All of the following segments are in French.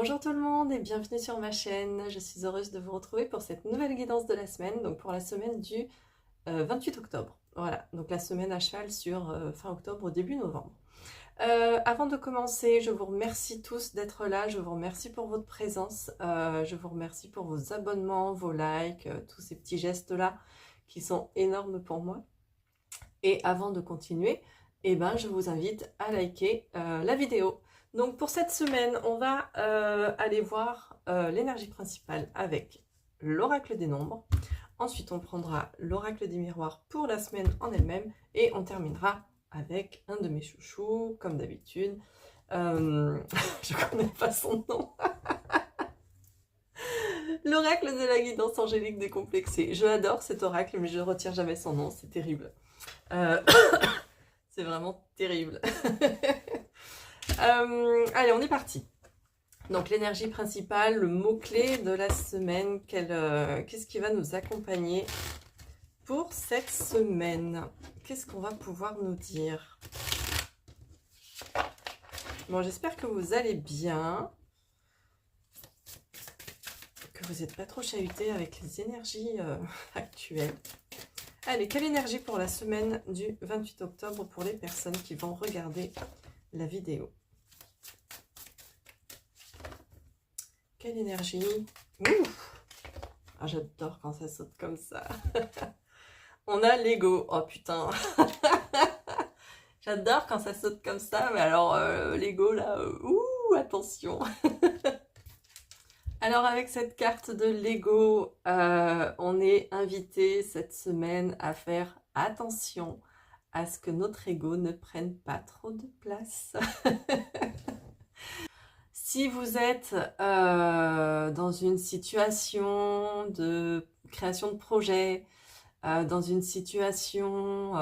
Bonjour tout le monde et bienvenue sur ma chaîne. Je suis heureuse de vous retrouver pour cette nouvelle guidance de la semaine, donc pour la semaine du 28 octobre. Voilà, donc la semaine à cheval sur fin octobre, début novembre. Avant de commencer, je vous remercie tous d'être là, je vous remercie pour votre présence, je vous remercie pour vos abonnements, vos likes, tous ces petits gestes-là qui sont énormes pour moi. Et avant de continuer, je vous invite à liker la vidéo. Donc pour cette semaine, on va aller voir l'énergie principale avec l'oracle des nombres. Ensuite, on prendra l'oracle des miroirs pour la semaine en elle-même. Et on terminera avec un de mes chouchous, comme d'habitude. Je ne connais pas son nom. L'oracle de la guidance angélique décomplexée. Je adore cet oracle, mais je ne retiens jamais son nom. C'est terrible. C'est vraiment terrible. Allez, on est parti. Donc l'énergie principale, le mot-clé de la semaine, qu'est-ce qui va nous accompagner pour cette semaine? Qu'est-ce qu'on va pouvoir nous dire? Bon, j'espère que vous allez bien, que vous n'êtes pas trop chahuté avec les énergies actuelles. Allez, quelle énergie pour la semaine du 28 octobre pour les personnes qui vont regarder la vidéo? Quelle énergie? Ouf, ah, j'adore quand ça saute comme ça. On a l'ego. Oh putain. J'adore quand ça saute comme ça. Mais alors, l'ego là, ouh, attention. Alors avec cette carte de l'ego, on est invité cette semaine à faire attention à ce que notre ego ne prenne pas trop de place. Si vous êtes dans une situation de création de projet, dans une situation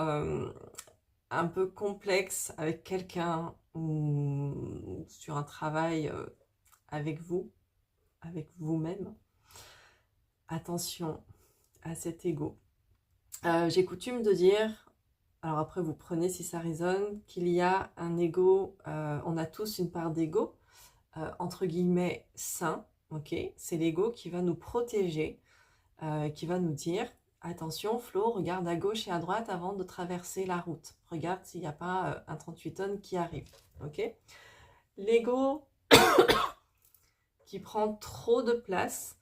un peu complexe avec quelqu'un ou sur un travail avec vous-même, attention à cet ego. J'ai coutume de dire, alors après vous prenez si ça résonne, qu'il y a un ego, on a tous une part d'ego, entre guillemets sain, ok? C'est l'ego qui va nous protéger, qui va nous dire attention Flo, regarde à gauche et à droite avant de traverser la route. Regarde s'il n'y a pas un 38 tonnes qui arrive, ok? L'ego qui prend trop de place,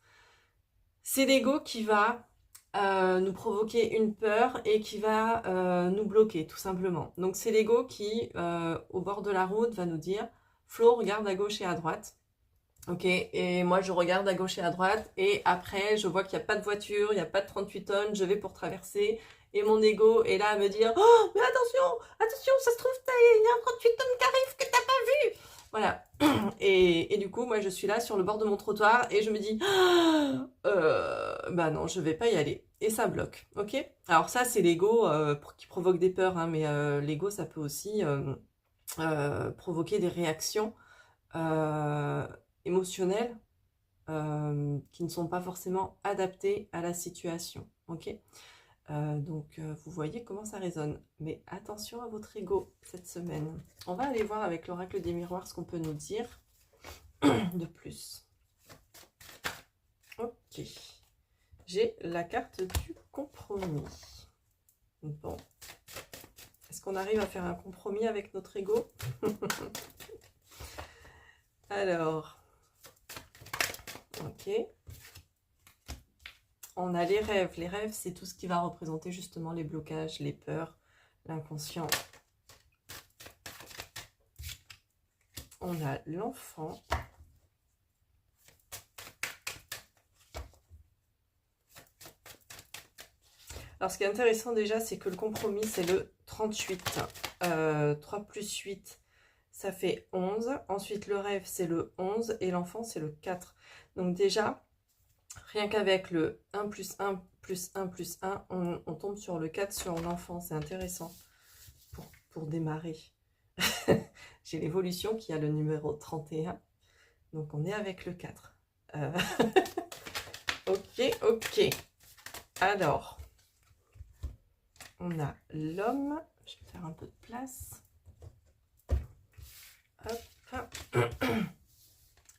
c'est l'ego qui va nous provoquer une peur et qui va nous bloquer, tout simplement. Donc c'est l'ego qui, au bord de la route, va nous dire Flo, regarde à gauche et à droite. Ok, et moi je regarde à gauche et à droite, et après je vois qu'il n'y a pas de voiture, il n'y a pas de 38 tonnes, je vais pour traverser, et mon ego est là à me dire oh, mais attention, ça se trouve, il y a un 38 tonnes qui arrive que t'as pas vu. Voilà, et du coup, moi je suis là sur le bord de mon trottoir, et je me dis bah non, je vais pas y aller, et ça bloque, ok? Alors ça, c'est l'ego qui provoque des peurs, hein, mais l'ego, ça peut aussi provoquer des réactions émotionnelles qui ne sont pas forcément adaptées à la situation, ok? Donc vous voyez comment ça résonne, mais attention à votre ego cette semaine. On va aller voir avec l'oracle des miroirs ce qu'on peut nous dire de plus. Ok, j'ai la carte du compromis. Bon, est-ce qu'on arrive à faire un compromis avec notre ego? Alors, ok. On a les rêves. Les rêves, c'est tout ce qui va représenter justement les blocages, les peurs, l'inconscient. On a l'enfant. Alors, ce qui est intéressant déjà, c'est que le compromis, c'est le 38. 3 plus 8, ça fait 11. Ensuite, le rêve, c'est le 11. Et l'enfant, c'est le 4. Donc déjà, rien qu'avec le 1 plus 1 plus 1 plus 1, on tombe sur le 4 sur l'enfant. C'est intéressant pour démarrer. J'ai l'évolution qui a le numéro 31. Donc, on est avec le 4. Ok. Alors, on a l'homme. Je vais faire un peu de place. Hop.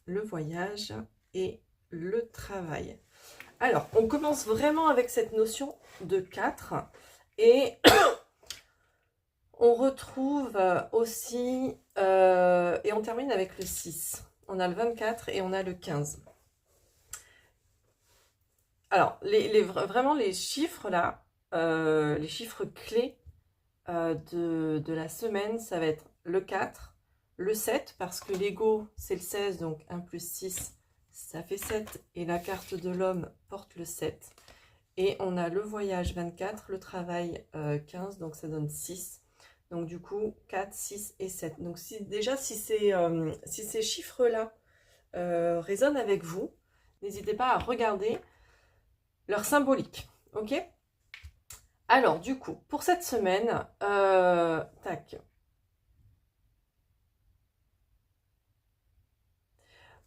le voyage et le travail. Alors, on commence vraiment avec cette notion de 4 et on retrouve aussi, et on termine avec le 6. On a le 24 et on a le 15. Alors, vraiment les chiffres là, les chiffres clés de la semaine, ça va être le 4, le 7, parce que l'ego c'est le 16, donc 1 plus 6, ça fait 7, et la carte de l'homme porte le 7. Et on a le voyage 24, le travail 15, donc ça donne 6. Donc du coup, 4, 6 et 7. Donc déjà, si ces chiffres-là résonnent avec vous, n'hésitez pas à regarder leur symbolique. Ok? Alors du coup, pour cette semaine, tac.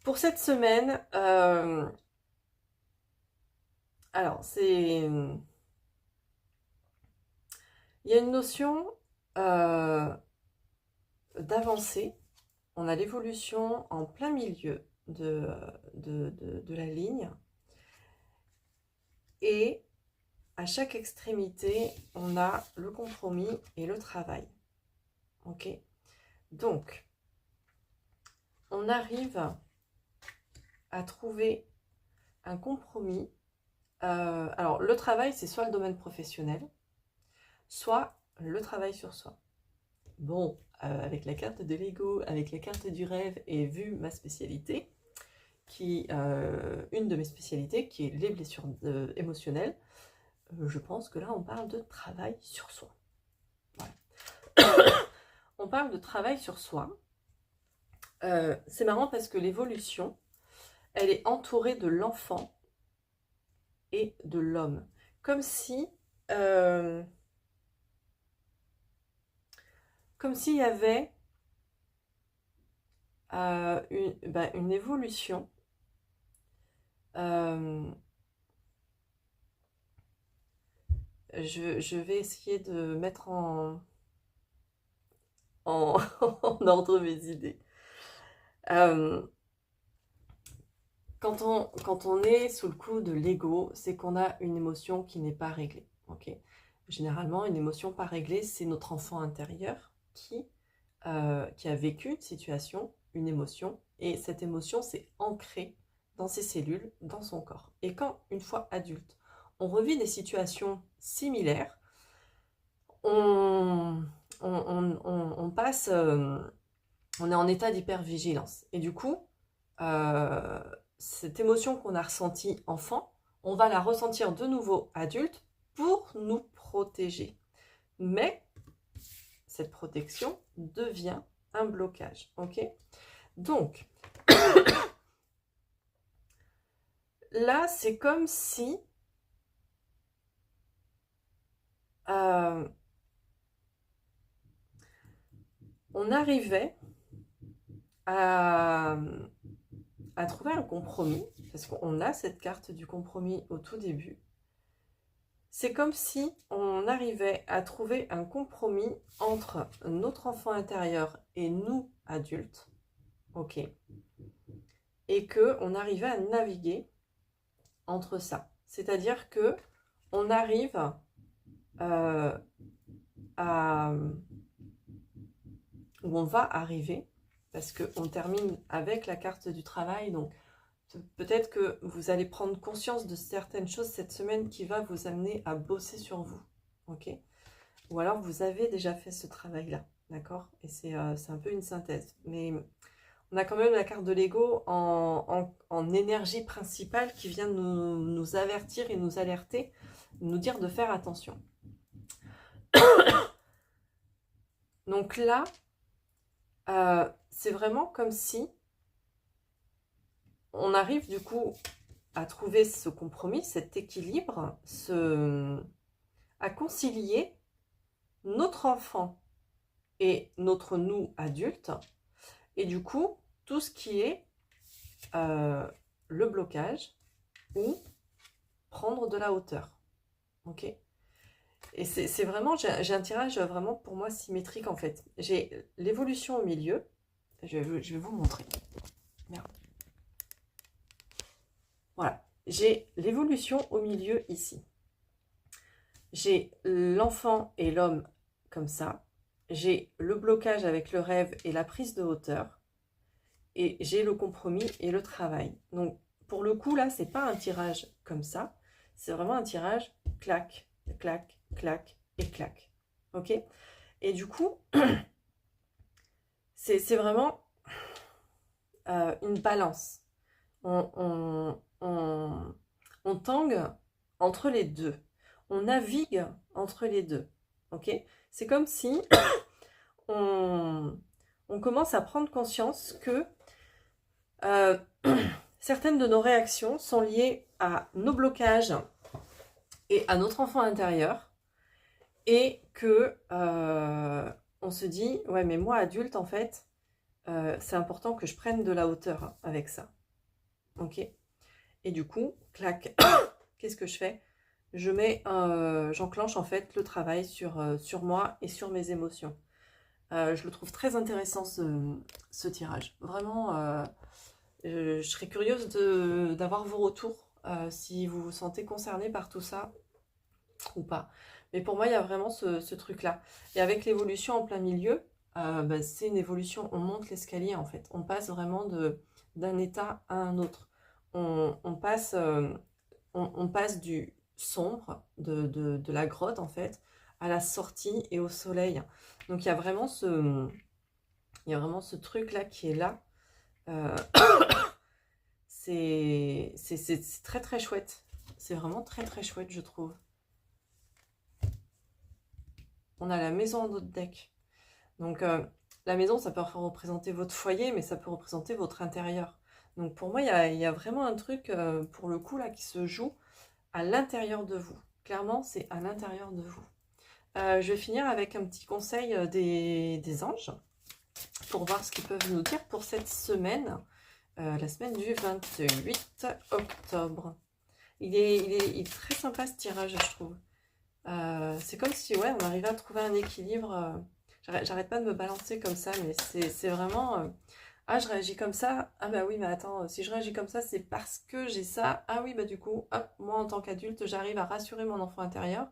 Pour cette semaine, alors c'est... Il y a une notion d'avancer. On a l'évolution en plein milieu de la ligne. Et à chaque extrémité, on a le compromis et le travail. Ok? Donc, on arrive à trouver un compromis. Alors, le travail, c'est soit le domaine professionnel, soit le travail sur soi. Bon, avec la carte de l'ego, avec la carte du rêve, et vu ma spécialité, une de mes spécialités, qui est les blessures émotionnelles, je pense que là, on parle de travail sur soi. Voilà. On parle de travail sur soi. C'est marrant parce que l'évolution, elle est entourée de l'enfant et de l'homme. Comme s'il y avait une évolution je vais essayer de mettre en ordre mes idées. Quand on est sous le coup de l'ego, c'est qu'on a une émotion qui n'est pas réglée. Okay. Généralement, une émotion pas réglée, c'est notre enfant intérieur qui a vécu une situation, une émotion, et cette émotion s'est ancrée dans ses cellules, dans son corps. Et quand, une fois adulte, on revit des situations similaires, on passe, on est en état d'hypervigilance. Et du coup, cette émotion qu'on a ressentie enfant, on va la ressentir de nouveau adulte pour nous protéger. Mais cette protection devient un blocage. Ok? Donc, là, c'est comme si on arrivait à trouver un compromis, parce qu'on a cette carte du compromis au tout début. C'est comme si on arrivait à trouver un compromis entre notre enfant intérieur et nous, adultes, ok, et qu'on arrivait à naviguer entre ça. C'est-à-dire que on arrive où on va arriver, parce qu'on termine avec la carte du travail, donc peut-être que vous allez prendre conscience de certaines choses cette semaine qui va vous amener à bosser sur vous, ok? Ou alors vous avez déjà fait ce travail-là, d'accord? Et c'est un peu une synthèse. Mais on a quand même la carte de l'ego en énergie principale qui vient nous avertir et nous alerter, nous dire de faire attention. Donc là, c'est vraiment comme si on arrive du coup à trouver ce compromis, cet équilibre, à concilier notre enfant et notre nous adulte, et du coup tout ce qui est le blocage ou prendre de la hauteur. Ok? Et c'est vraiment, j'ai un tirage vraiment pour moi symétrique en fait. J'ai l'évolution au milieu, je vais vous montrer. Merde. Voilà, j'ai l'évolution au milieu ici. J'ai l'enfant et l'homme comme ça. J'ai le blocage avec le rêve et la prise de hauteur. Et j'ai le compromis et le travail. Donc, pour le coup, là, c'est pas un tirage comme ça. C'est vraiment un tirage clac, clac, clac et clac. Ok? Et du coup, c'est vraiment une balance. On tangue entre les deux. On navigue entre les deux. Ok? C'est comme si on commence à prendre conscience que euh, certaines de nos réactions sont liées à nos blocages et à notre enfant intérieur, et que on se dit, ouais, mais moi adulte, en fait, c'est important que je prenne de la hauteur avec ça. Ok? Et du coup, clac, qu'est-ce que je fais? J'enclenche en fait le travail sur moi et sur mes émotions. Je le trouve très intéressant ce tirage. Vraiment, je serais curieuse d'avoir vos retours, si vous vous sentez concerné par tout ça ou pas. Mais pour moi, il y a vraiment ce truc-là. Et avec l'évolution en plein milieu, bah, c'est une évolution, on monte l'escalier en fait. On passe vraiment d'un état à un autre. On passe, on passe du sombre, de la grotte en fait, à la sortie et au soleil. Donc il y a vraiment ce truc-là qui est là. Euh, c'est très très chouette. C'est vraiment très très chouette, je trouve. On a la maison en notre deck. Donc la maison, ça peut représenter votre foyer, mais ça peut représenter votre intérieur. Donc pour moi, il y a vraiment un truc, pour le coup, là, qui se joue à l'intérieur de vous. Clairement, c'est à l'intérieur de vous. Je vais finir avec un petit conseil des anges, pour voir ce qu'ils peuvent nous dire pour cette semaine, la semaine du 28 octobre. Il est très sympa ce tirage, je trouve. C'est comme si, ouais, on arrivait à trouver un équilibre. J'arrête pas de me balancer comme ça, mais c'est vraiment... ah, je réagis comme ça. Ah bah oui, mais attends, si je réagis comme ça, c'est parce que j'ai ça. Ah oui, bah du coup, hop, moi en tant qu'adulte, j'arrive à rassurer mon enfant intérieur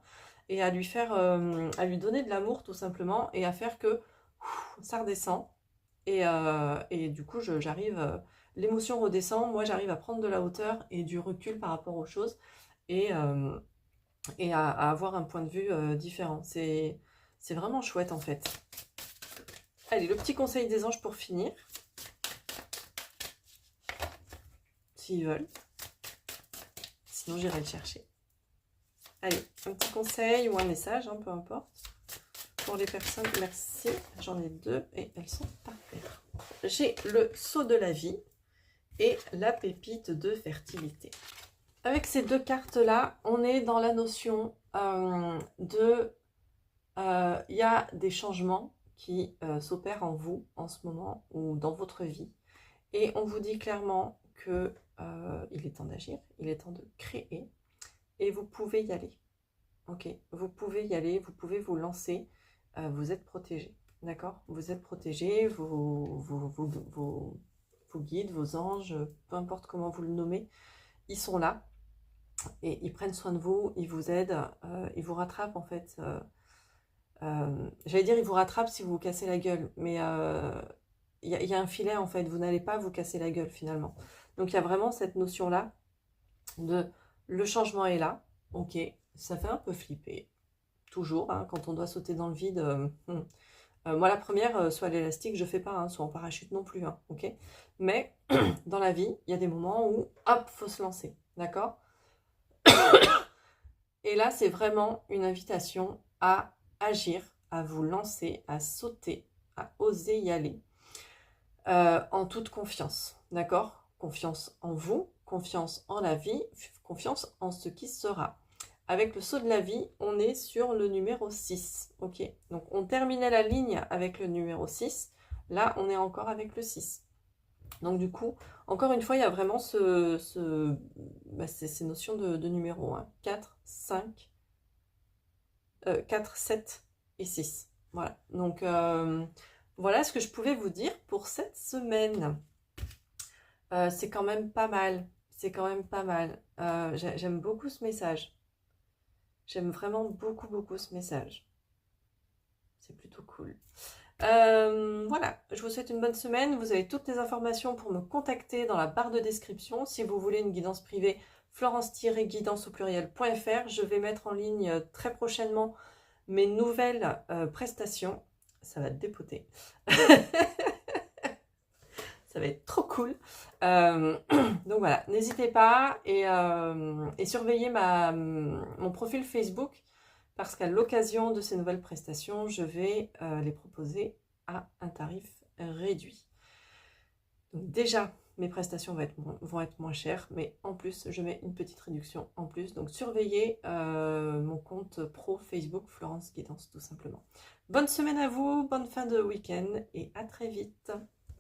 et à lui faire, à lui donner de l'amour tout simplement, et à faire que ça redescend. Et du coup, j'arrive, l'émotion redescend, moi j'arrive à prendre de la hauteur et du recul par rapport aux choses, et, à avoir un point de vue différent. C'est vraiment chouette en fait. Allez, le petit conseil des anges pour finir, s'ils veulent. Sinon, j'irai le chercher. Allez, un petit conseil ou un message, hein, peu importe. Pour les personnes, merci. J'en ai deux et elles sont par paire. J'ai le sceau de la vie et la pépite de fertilité. Avec ces deux cartes-là, on est dans la notion de... Il y a des changements qui s'opèrent en vous en ce moment ou dans votre vie. Et on vous dit clairement que il est temps d'agir, il est temps de créer. Et vous pouvez y aller. Ok, vous pouvez y aller, vous pouvez vous lancer. Vous êtes protégé. D'accord? Vous êtes protégé, vos guides, vos anges, peu importe comment vous le nommez, ils sont là. Et ils prennent soin de vous, ils vous aident, ils vous rattrapent en fait. J'allais dire ils vous rattrapent si vous vous cassez la gueule, mais il y a un filet en fait, vous n'allez pas vous casser la gueule finalement. Donc il y a vraiment cette notion-là de le changement est là, ok, ça fait un peu flipper, toujours, hein, quand on doit sauter dans le vide. Moi la première, soit à l'élastique, je fais pas, hein, soit en parachute non plus, hein, ok. Mais dans la vie, il y a des moments où, hop, faut se lancer, d'accord. Et là, c'est vraiment une invitation à agir, à vous lancer, à sauter, à oser y aller, en toute confiance, d'accord? Confiance en vous, confiance en la vie, confiance en ce qui sera. Avec le saut de la vie, on est sur le numéro 6, ok? Donc, on terminait la ligne avec le numéro 6, là, on est encore avec le 6. Donc, du coup, encore une fois, il y a vraiment ces notions de numéros, hein. 4, 5, 4, 7 et 6. Voilà. Donc, voilà ce que je pouvais vous dire pour cette semaine. C'est quand même pas mal. c'est quand même pas mal. J'aime beaucoup ce message. J'aime vraiment beaucoup, beaucoup ce message. C'est plutôt cool. Voilà, je vous souhaite une bonne semaine. Vous avez toutes les informations pour me contacter dans la barre de description. Si vous voulez une guidance privée, florence-guidance au pluriel.fr. Je vais mettre en ligne très prochainement mes nouvelles prestations. Ça va te dépoter. Ça va être trop cool. Donc voilà, n'hésitez pas et surveillez mon profil Facebook parce qu'à l'occasion de ces nouvelles prestations, je vais les proposer à un tarif réduit. Donc déjà, mes prestations vont être moins chères, mais en plus, je mets une petite réduction en plus. Donc surveillez mon compte pro Facebook Florence Guidance tout simplement. Bonne semaine à vous, bonne fin de week-end et à très vite.